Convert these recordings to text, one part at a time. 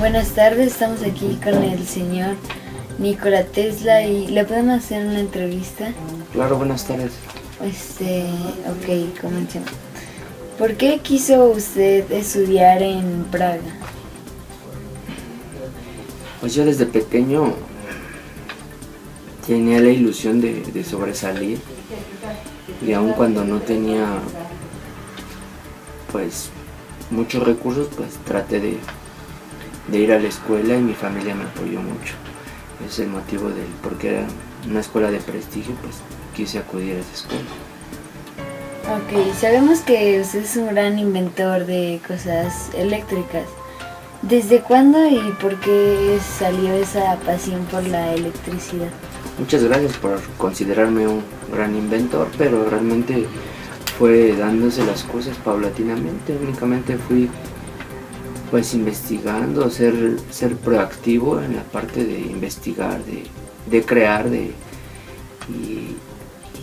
Buenas tardes, estamos aquí con el señor Nikola Tesla y le podemos hacer una entrevista. Claro, buenas tardes. Ok, comencemos. ¿Por qué quiso usted estudiar en Praga? Pues yo desde pequeño tenía la ilusión de sobresalir, y aun cuando no tenía pues muchos recursos, pues traté de ir a la escuela y mi familia me apoyó mucho. Es el motivo del porque era una escuela de prestigio, pues quise acudir a esa escuela. Ok, sabemos que usted es un gran inventor de cosas eléctricas. ¿Desde cuándo y por qué salió esa pasión por la electricidad? Muchas gracias por considerarme un gran inventor, pero realmente fue dándose las cosas paulatinamente. Únicamente fui pues investigando, ser proactivo en la parte de investigar, de crear, y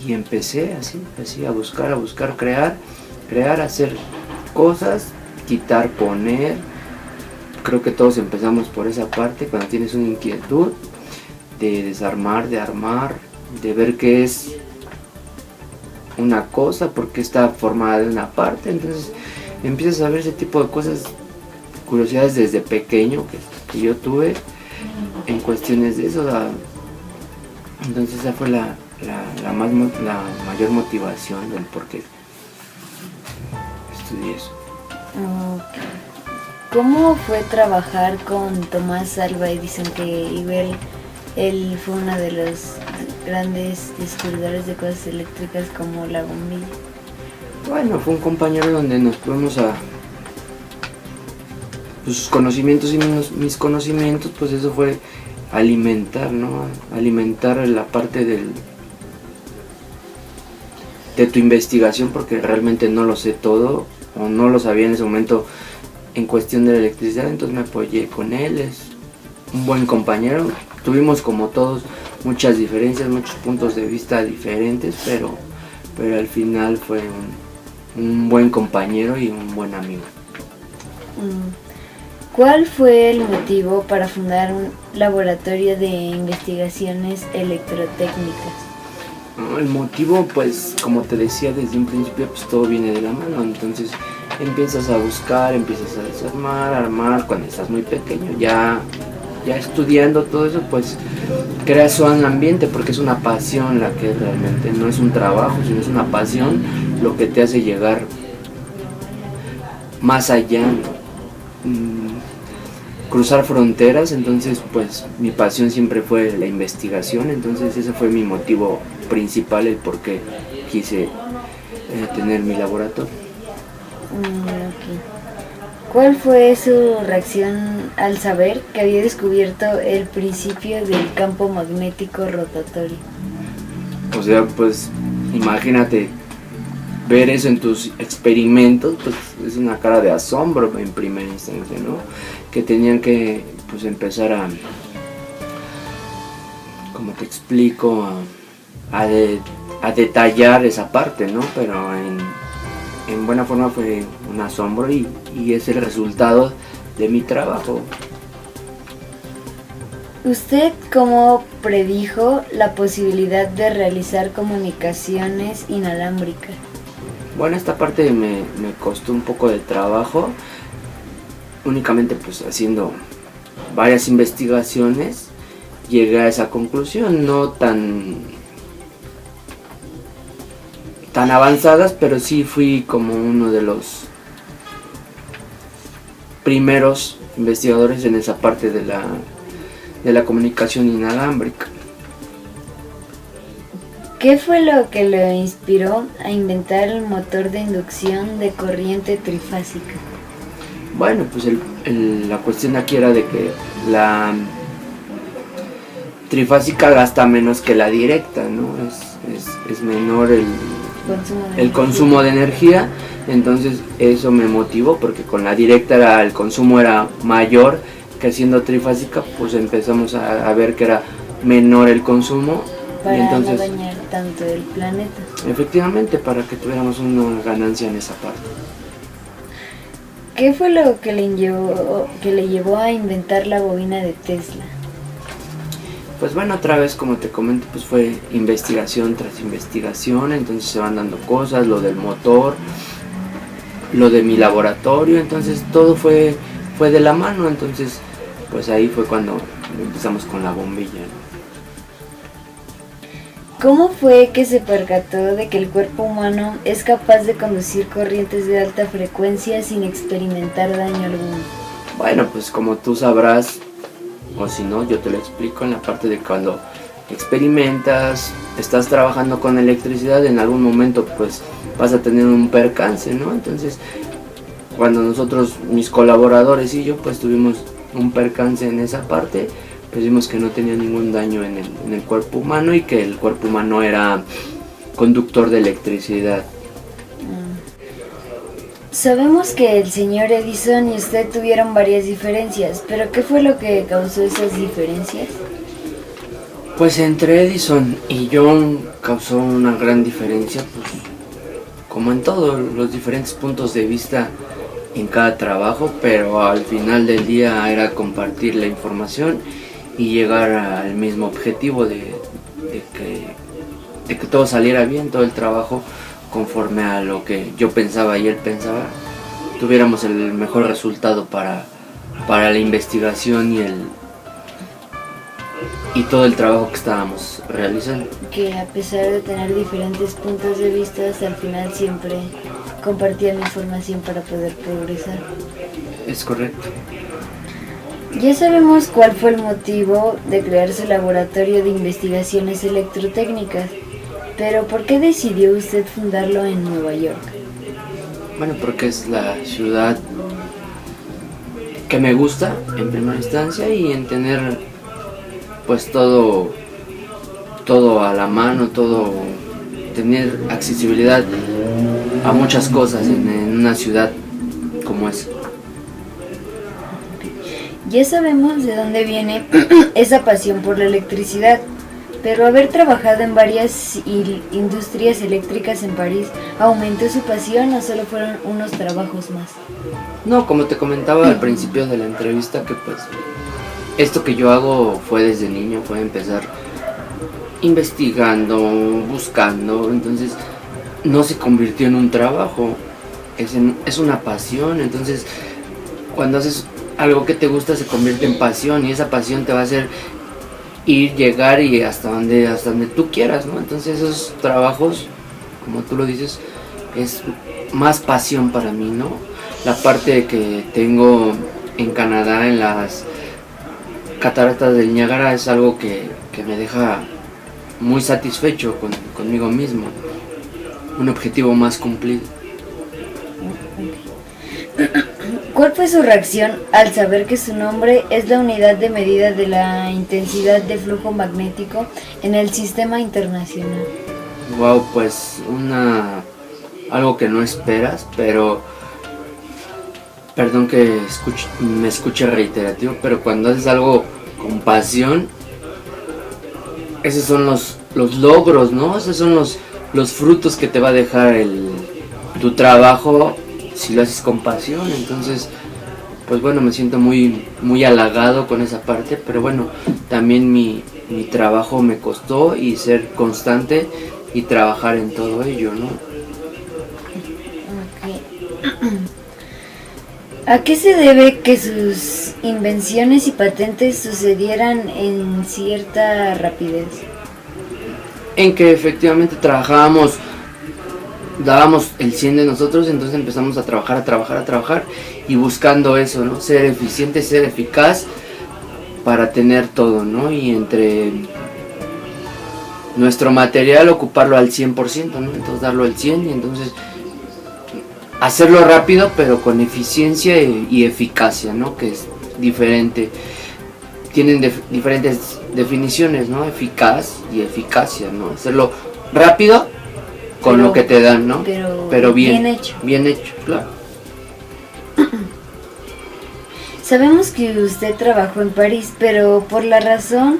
empecé así a buscar, crear, hacer cosas, quitar, poner. Creo que todos empezamos por esa parte, cuando tienes una inquietud de desarmar, de armar, de ver qué es una cosa, por qué está formada de una parte. Entonces empiezas a ver ese tipo de cosas, curiosidades desde pequeño que yo tuve en cuestiones de eso. Entonces esa fue la mayor motivación del por qué estudié eso. Okay. ¿Cómo fue trabajar con Tomás Alva Edison, que igual él fue uno de los grandes descubridores de cosas eléctricas como la bombilla? Bueno, fue un compañero donde nos fuimos a sus conocimientos y mis conocimientos, pues eso fue alimentar, ¿no? Alimentar la parte de tu investigación, porque realmente no lo sé todo, o no lo sabía en ese momento en cuestión de la electricidad. Entonces me apoyé con él, es un buen compañero. Tuvimos, como todos, muchas diferencias, muchos puntos de vista diferentes, pero al final fue un buen compañero y un buen amigo. ¿Cuál fue el motivo para fundar un laboratorio de investigaciones electrotécnicas? El motivo, pues como te decía desde un principio, pues todo viene de la mano. Entonces empiezas a buscar, empiezas a desarmar, armar. Cuando estás muy pequeño, ya estudiando todo eso, pues creas un ambiente, porque es una pasión la que realmente no es un trabajo, sino es una pasión lo que te hace llegar más allá, cruzar fronteras. Entonces pues mi pasión siempre fue la investigación. Entonces ese fue mi motivo principal, el por qué quise tener mi laboratorio. Okay. ¿Cuál fue su reacción al saber que había descubierto el principio del campo magnético rotatorio? O sea, pues imagínate ver eso en tus experimentos, pues es una cara de asombro en primera instancia, ¿no? Que tenían que pues empezar a, como te explico, a detallar esa parte, ¿no? Pero en buena forma fue un asombro, y es el resultado de mi trabajo. ¿Usted cómo predijo la posibilidad de realizar comunicaciones inalámbricas? Bueno, esta parte me costó un poco de trabajo, únicamente pues haciendo varias investigaciones llegué a esa conclusión, no tan avanzadas, pero sí fui como uno de los primeros investigadores en esa parte de la comunicación inalámbrica. ¿Qué fue lo que lo inspiró a inventar el motor de inducción de corriente trifásica? Bueno, pues la cuestión aquí era de que la trifásica gasta menos que la directa, ¿no? Es menor el consumo de energía. Entonces eso me motivó, porque con la directa el consumo era mayor, que siendo trifásica pues empezamos a ver que era menor el consumo. Para y entonces, no dañar tanto el planeta. Efectivamente, para que tuviéramos una ganancia en esa parte. ¿Qué fue lo que le llevó a inventar la bobina de Tesla? Pues bueno, otra vez como te comento, pues fue investigación tras investigación, entonces se van dando cosas, lo del motor, lo de mi laboratorio, entonces todo fue de la mano, entonces pues ahí fue cuando empezamos con la bombilla, ¿no? ¿Cómo fue que se percató de que el cuerpo humano es capaz de conducir corrientes de alta frecuencia sin experimentar daño alguno? Bueno, pues como tú sabrás, o si no, yo te lo explico en la parte de cuando experimentas, estás trabajando con electricidad, en algún momento pues vas a tener un percance, ¿no? Entonces, cuando nosotros, mis colaboradores y yo, pues tuvimos un percance en esa parte, pues vimos que no tenía ningún daño en el cuerpo humano y que el cuerpo humano era conductor de electricidad. Sabemos que el señor Edison y usted tuvieron varias diferencias, pero ¿qué fue lo que causó esas diferencias? Pues entre Edison y yo causó una gran diferencia, pues como en todos los diferentes puntos de vista en cada trabajo, pero al final del día era compartir la información y llegar al mismo objetivo de que todo saliera bien, todo el trabajo conforme a lo que yo pensaba y él pensaba, tuviéramos el mejor resultado para la investigación y todo el trabajo que estábamos realizando. Que a pesar de tener diferentes puntos de vista, al final siempre compartían información para poder progresar. Es correcto. Ya sabemos cuál fue el motivo de crear su laboratorio de investigaciones electrotécnicas, pero ¿por qué decidió usted fundarlo en Nueva York? Bueno, porque es la ciudad que me gusta en primera instancia y en tener pues todo a la mano, tener accesibilidad a muchas cosas en una ciudad como esa. Ya sabemos de dónde viene esa pasión por la electricidad, pero haber trabajado en varias industrias eléctricas en París, ¿aumentó su pasión o solo fueron unos trabajos más? No, como te comentaba al principio de la entrevista, que pues esto que yo hago fue desde niño, fue empezar investigando, buscando, entonces no se convirtió en un trabajo, es una pasión, entonces cuando haces algo que te gusta se convierte en pasión y esa pasión te va a hacer llegar y hasta donde tú quieras, ¿no? Entonces esos trabajos, como tú lo dices, es más pasión para mí, ¿no? La parte que tengo en Canadá, en las cataratas del Niágara, es algo que me deja muy satisfecho conmigo mismo, un objetivo más cumplido. ¿Cuál fue su reacción al saber que su nombre es la unidad de medida de la intensidad de flujo magnético en el sistema internacional? Wow, pues algo que no esperas, pero perdón que me escuche reiterativo, pero cuando haces algo con pasión, esos son los logros, ¿no? Esos son los frutos que te va a dejar tu trabajo si lo haces con pasión. Entonces, pues bueno, me siento muy, muy halagado con esa parte, pero bueno, también mi trabajo me costó y ser constante y trabajar en todo ello, ¿no? Okay. ¿A qué se debe que sus invenciones y patentes sucedieran en cierta rapidez? En que efectivamente dábamos el 100 de nosotros, entonces empezamos a trabajar y buscando eso, ¿no? Ser eficiente, ser eficaz para tener todo, ¿no? Y entre nuestro material ocuparlo al 100%, ¿no? Entonces darlo al 100 y entonces hacerlo rápido pero con eficiencia y eficacia, ¿no? Que es diferente. Tienen diferentes definiciones, ¿no? Eficaz y eficacia, ¿no? Hacerlo rápido con lo que te dan, ¿no? Pero bien hecho. Bien hecho, claro. Sabemos que usted trabajó en París, pero por la razón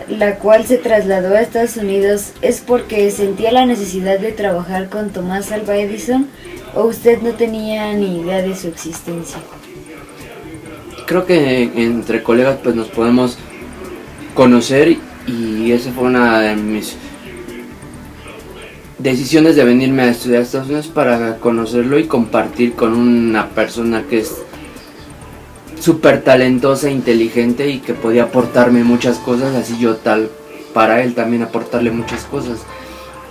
la cual se trasladó a Estados Unidos, es porque sentía la necesidad de trabajar con Tomás Alva Edison, o usted no tenía ni idea de su existencia? Creo que entre colegas pues nos podemos conocer y esa fue una de mis decisiones de venirme a estudiar a Estados Unidos, para conocerlo y compartir con una persona que es súper talentosa, inteligente y que podía aportarme muchas cosas, así yo tal para él también aportarle muchas cosas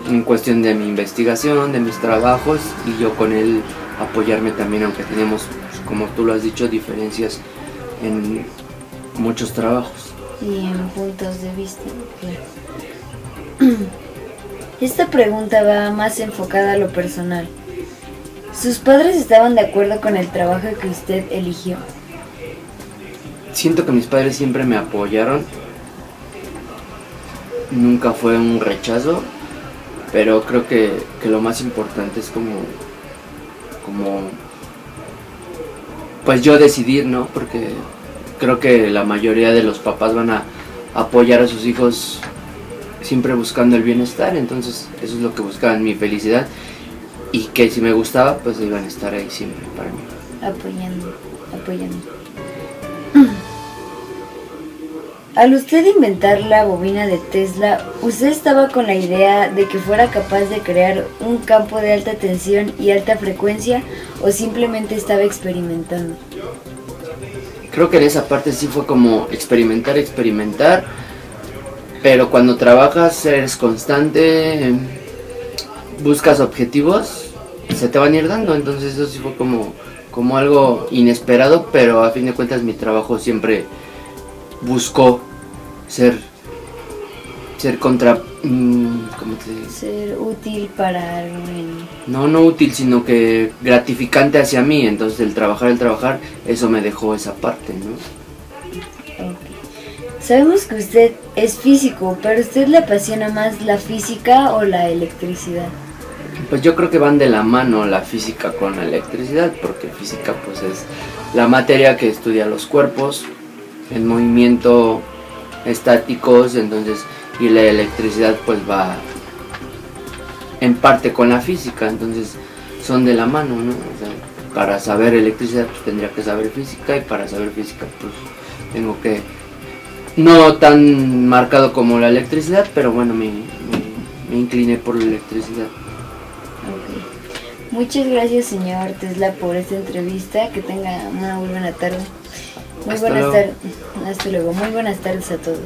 en cuestión de mi investigación, de mis trabajos, y yo con él apoyarme también, aunque tenemos, pues, como tú lo has dicho, diferencias en muchos trabajos. Y en puntos de vista, claro. Esta pregunta va más enfocada a lo personal. ¿Sus padres estaban de acuerdo con el trabajo que usted eligió? Siento que mis padres siempre me apoyaron, nunca fue un rechazo, pero creo que lo más importante es como pues yo decidir, ¿no? Porque creo que la mayoría de los papás van a apoyar a sus hijos siempre buscando el bienestar, entonces eso es lo que buscaban, mi felicidad, y que si me gustaba pues iban a estar ahí siempre para mí. Apoyando. Al usted inventar la bobina de Tesla, ¿usted estaba con la idea de que fuera capaz de crear un campo de alta tensión y alta frecuencia, o simplemente estaba experimentando? Creo que en esa parte sí fue como experimentar, pero cuando trabajas eres constante, buscas objetivos, se te van a ir dando, entonces eso sí fue como algo inesperado, pero a fin de cuentas mi trabajo siempre buscó ser Ser útil para alguien. no útil, sino que gratificante hacia mí, entonces el trabajar, eso me dejó esa parte, ¿no? Okay. Sabemos que usted es físico, pero ¿a usted le apasiona más la física o la electricidad? Pues yo creo que van de la mano la física con la electricidad, porque física pues es la materia que estudia los cuerpos en movimiento, estáticos, entonces, y la electricidad pues va en parte con la física, entonces son de la mano, ¿no? O sea, para saber electricidad pues tendría que saber física, y para saber física pues tengo que, no tan marcado como la electricidad, pero bueno, me incliné por la electricidad. Okay. Muchas gracias, señor Tesla, por esta entrevista. Que tenga una muy buena tarde. Hasta luego. Muy buenas tardes a todos.